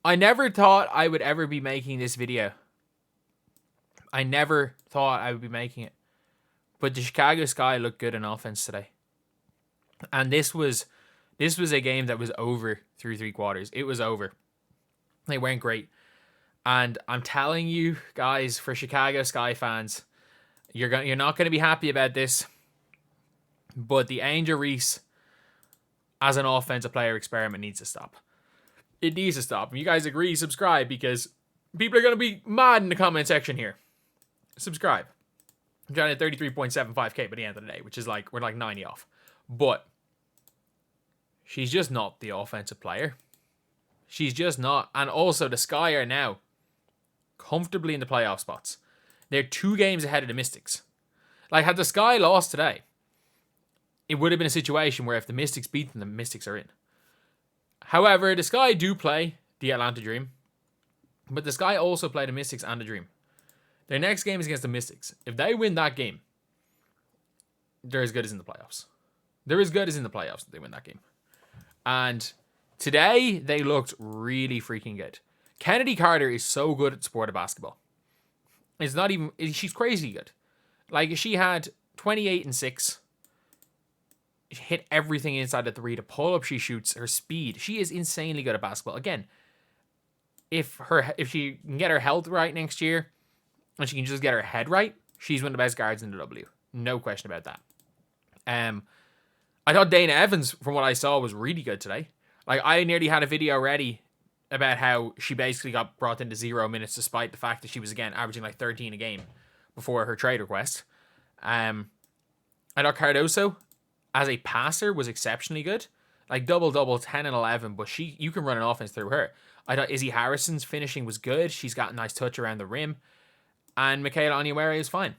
I never thought I would ever be making this video. I never thought I would be making it. But the Chicago Sky looked good in offense today. And this was a game that was over through 3 quarters. It was over. They weren't great. And I'm telling you guys, for Chicago Sky fans, you're not going to be happy about this. But the Angel Reese as an offensive player experiment needs to stop. It needs to stop. If you guys agree, subscribe, because people are going to be mad in the comment section here. Subscribe. I'm trying to 33.75k by the end of the day, which is like, we're like 90 off. But she's just not the offensive player. She's just not. And also, the Sky are now comfortably in the playoff spots. They're 2 games ahead of the Mystics. Like, had the Sky lost today, it would have been a situation where if the Mystics beat them, the Mystics are in. However, the Sky do play the Atlanta Dream, but the Sky also play the Mystics and the Dream. Their next game is against the Mystics. If they win that game, they're as good as in the playoffs. They're as good as in the playoffs if they win that game. And today, they looked really freaking good. Kennedy Carter is so good at the sport of basketball. It's not even... She's crazy good. Like, she had 28 and 6. She hit everything inside the 3. The pull-up she shoots, her speed. She is insanely good at basketball. Again, if she can get her health right next year, and she can just get her head right, she's one of the best guards in the W. No question about that. I thought Dana Evans, from what I saw, was really good today. Like, I nearly had a video ready about how she basically got brought into 0 minutes despite the fact that she was, again, averaging like 13 a game before her trade request. I thought Cardoso, as a passer, was exceptionally good. Like, double-double, 10 and 11, but you can run an offense through her. I thought Izzy Harrison's finishing was good. She's got a nice touch around the rim. And Michaela Onyenwere is fine.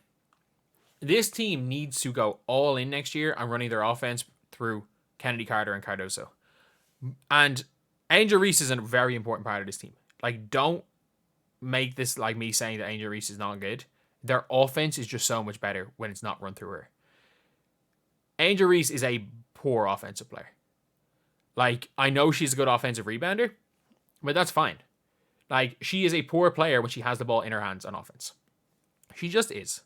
This team needs to go all in next year on running their offense through Kennedy Carter and Cardoso. And Angel Reese is a very important part of this team. Like, don't make this like me saying that Angel Reese is not good. Their offense is just so much better when it's not run through her. Angel Reese is a poor offensive player. Like, I know she's a good offensive rebounder, but that's fine. Like, she is a poor player when she has the ball in her hands on offense. She just is.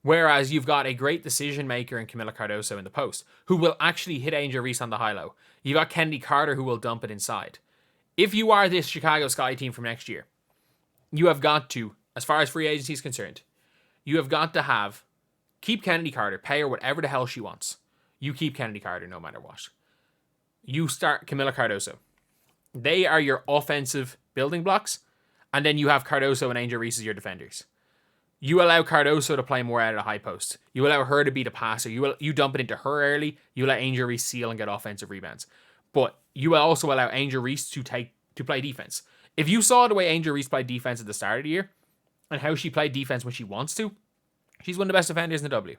Whereas you've got a great decision maker in Camila Cardoso in the post, who will actually hit Angel Reese on the high-low. You've got Kennedy Carter, who will dump it inside. If you are this Chicago Sky team from next year, you have got to, as far as free agency is concerned, you have got to keep Kennedy Carter, pay her whatever the hell she wants. You keep Kennedy Carter no matter what. You start Camila Cardoso. They are your offensive building blocks, and then you have Cardoso and Angel Reese as your defenders. You allow Cardoso to play more out of the high post. You allow her to be the passer. You dump it into her early. You let Angel Reese seal and get offensive rebounds. But you will also allow Angel Reese to play defense. If you saw the way Angel Reese played defense at the start of the year, and how she played defense when she wants to, she's one of the best defenders in the W.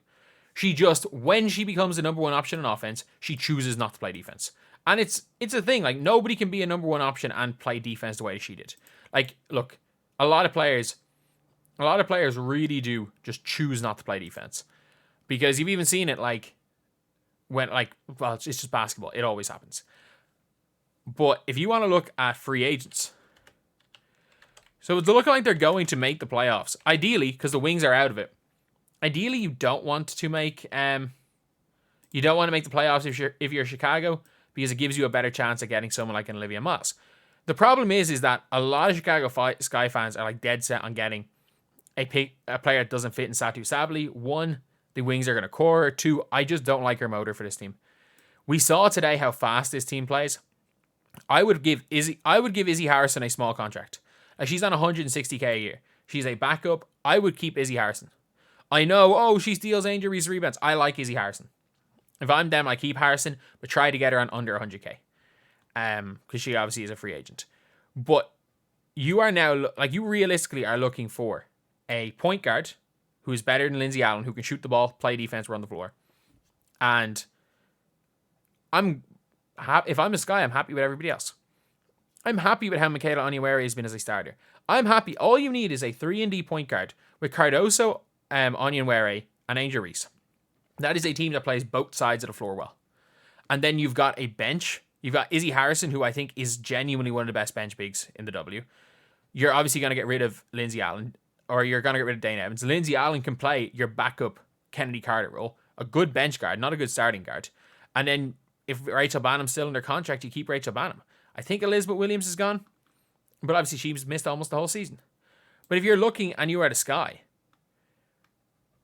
She just, when she becomes the number 1 option in offense, she chooses not to play defense. And it's a thing. Like, nobody can be a number 1 option and play defense the way she did. Like, look, a lot of players really do just choose not to play defense. Because you've even seen it, like, when, like, well, it's just basketball. It always happens. But if you want to look at free agents, so it's looking like they're going to make the playoffs. Ideally, because the Wings are out of it. Ideally, you don't want to make the playoffs if you're Chicago, because it gives you a better chance of getting someone like an Olivia Moss. The problem is that a lot of Chicago Sky fans are like dead set on getting a player that doesn't fit in Satu Sabally. 1, the Wings are going to core. 2, I just don't like her motor for this team. We saw today how fast this team plays. I would give Izzy Harrison a small contract. She's on 160k a year. She's a backup. I would keep Izzy Harrison. I know, she steals Angel Reese rebounds. I like Izzy Harrison. If I'm them, I keep Harrison, but try to get her on under 100k. Because she obviously is a free agent. But you are now, like, you realistically are looking for a point guard who is better than Lindsay Allen, who can shoot the ball, play defense, run the floor. And if I'm a Sky, I'm happy with everybody else. I'm happy with how Michaela Onyenwere has been as a starter. I'm happy. All you need is a 3-and-D point guard with Cardoso, Onyenwere, and Angel Reese. That is a team that plays both sides of the floor well. And then you've got a bench You've got Izzy Harrison, who I think is genuinely one of the best bench bigs in the W. You're obviously going to get rid of Lindsay Allen, or you're going to get rid of Dana Evans. Lindsay Allen can play your backup Kennedy Carter role, a good bench guard, not a good starting guard. And then if Rachel Bannum's still in their contract, you keep Rachel Bannum. I think Elizabeth Williams is gone, but obviously she's missed almost the whole season. But if you're looking and you are the Sky,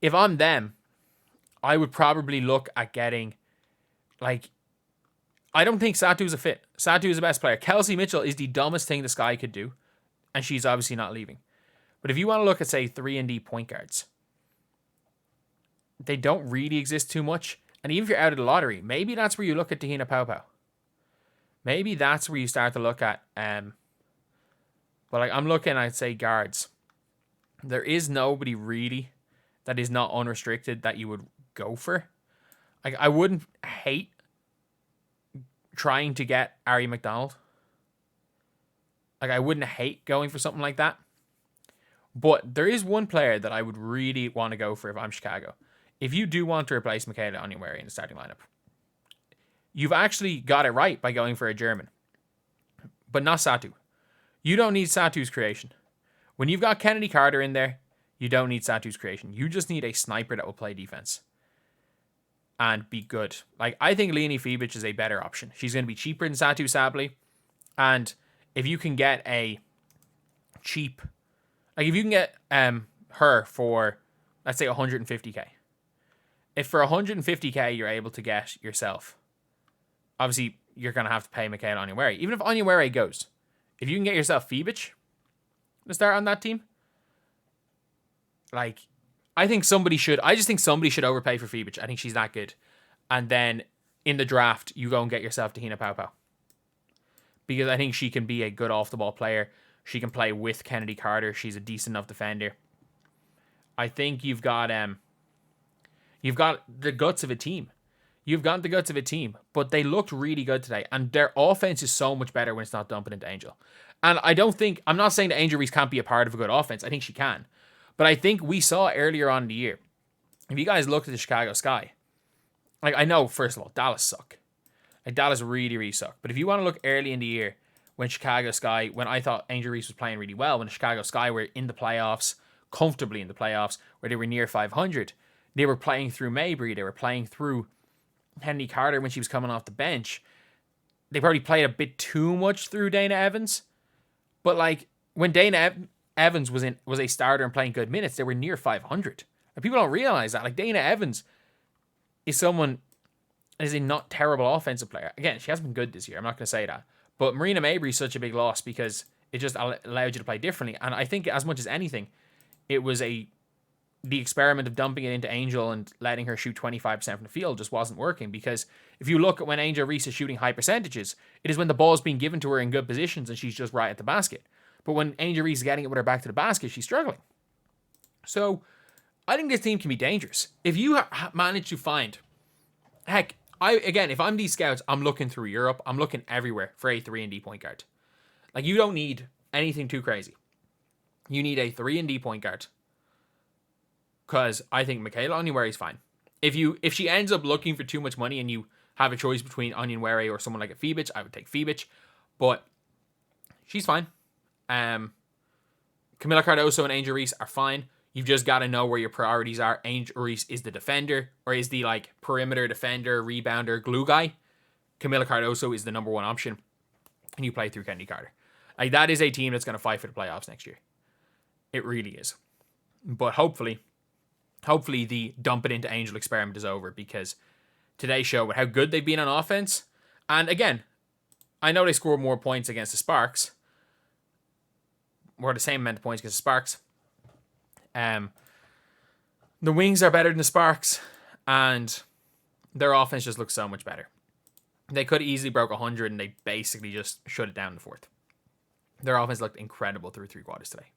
if I'm them, I would probably look at getting, like, I don't think Satu is a fit. Satu is the best player. Kelsey Mitchell is the dumbest thing the Sky could do, and she's obviously not leaving. But if you want to look at, say, 3-and-D point guards, they don't really exist too much. And even if you're out of the lottery, maybe that's where you look at Tahina Paupau. Maybe that's where you start to look at, but like I'm looking, I'd say guards. There is nobody really that is not unrestricted that you would go for. Like I wouldn't hate trying to get Ari McDonald. Like I wouldn't hate going for something like that. But there is one player that I would really want to go for if I'm Chicago. If you do want to replace Michaela Onyenwere in the starting lineup, you've actually got it right by going for a German. But not Satu. You don't need Satu's creation. When you've got Kennedy Carter in there, you don't need Satu's creation. You just need a sniper that will play defense and be good. Like, I think Leonie Fibic is a better option. She's going to be cheaper than Satu Sabli. And if you can get a cheap, like if you can get her for, let's say 150k. If for 150k you're able to get yourself, obviously you're going to have to pay Michaela Onyenwere. Even if Onyenwere goes, if you can get yourself Fibic to start on that team, like, I just think somebody should overpay for Fibic. I think she's that good. And then in the draft, you go and get yourself Tahina Paupau. Because I think she can be a good off-the-ball player. She can play with Kennedy Carter. She's a decent enough defender. I think you've got the guts of a team. You've got the guts of a team, but they looked really good today. And their offense is so much better when it's not dumping into Angel. And I'm not saying that Angel Reese can't be a part of a good offense. I think she can. But I think we saw earlier on in the year, if you guys looked at the Chicago Sky, like I know, first of all, Dallas suck. Like Dallas really, really suck. But if you want to look early in the year, when Chicago Sky, when I thought Angel Reese was playing really well, when the Chicago Sky were in the playoffs, comfortably in the playoffs, where they were near 500, they were playing through Mabry, they were playing through Henry Carter when she was coming off the bench. They probably played a bit too much through Dana Evans. But like when Dana Evans was a starter and playing good minutes, they were near 500. And people don't realize that. Like Dana Evans is a not terrible offensive player. Again, she hasn't been good this year. I'm not going to say that. But Marina Mabry is such a big loss because it just allowed you to play differently. And I think as much as anything, it was the experiment of dumping it into Angel and letting her shoot 25% from the field just wasn't working. Because if you look at when Angel Reese is shooting high percentages, it is when the ball's being given to her in good positions and she's just right at the basket. But when Angel Reese is getting it with her back to the basket, she's struggling. So I think this team can be dangerous. If you manage to find, if I'm these scouts, I'm looking through Europe. I'm looking everywhere for a 3-and-D point guard. Like, you don't need anything too crazy. You need a 3-and-D point guard. Because I think Michaela Onyenwere is fine. If she ends up looking for too much money and you have a choice between Onyenwere or someone like a Fibic, I would take Fibic. But she's fine. Camila Cardoso and Angel Reese are fine. You've just got to know where your priorities are. Angel Reese is the defender, or is the like perimeter defender, rebounder, glue guy. Camila Cardoso is the number one option. And you play through Kennedy Carter. Like, that is a team that's going to fight for the playoffs next year. It really is. But hopefully the dump it into Angel experiment is over, because today showed how good they've been on offense. And again, I know they scored more points against the Sparks, or the same amount of points against the Sparks. The Wings are better than the Sparks, and their offense just looks so much better. They could have easily broke 100, and they basically just shut it down in the fourth. Their offense looked incredible through three quarters today.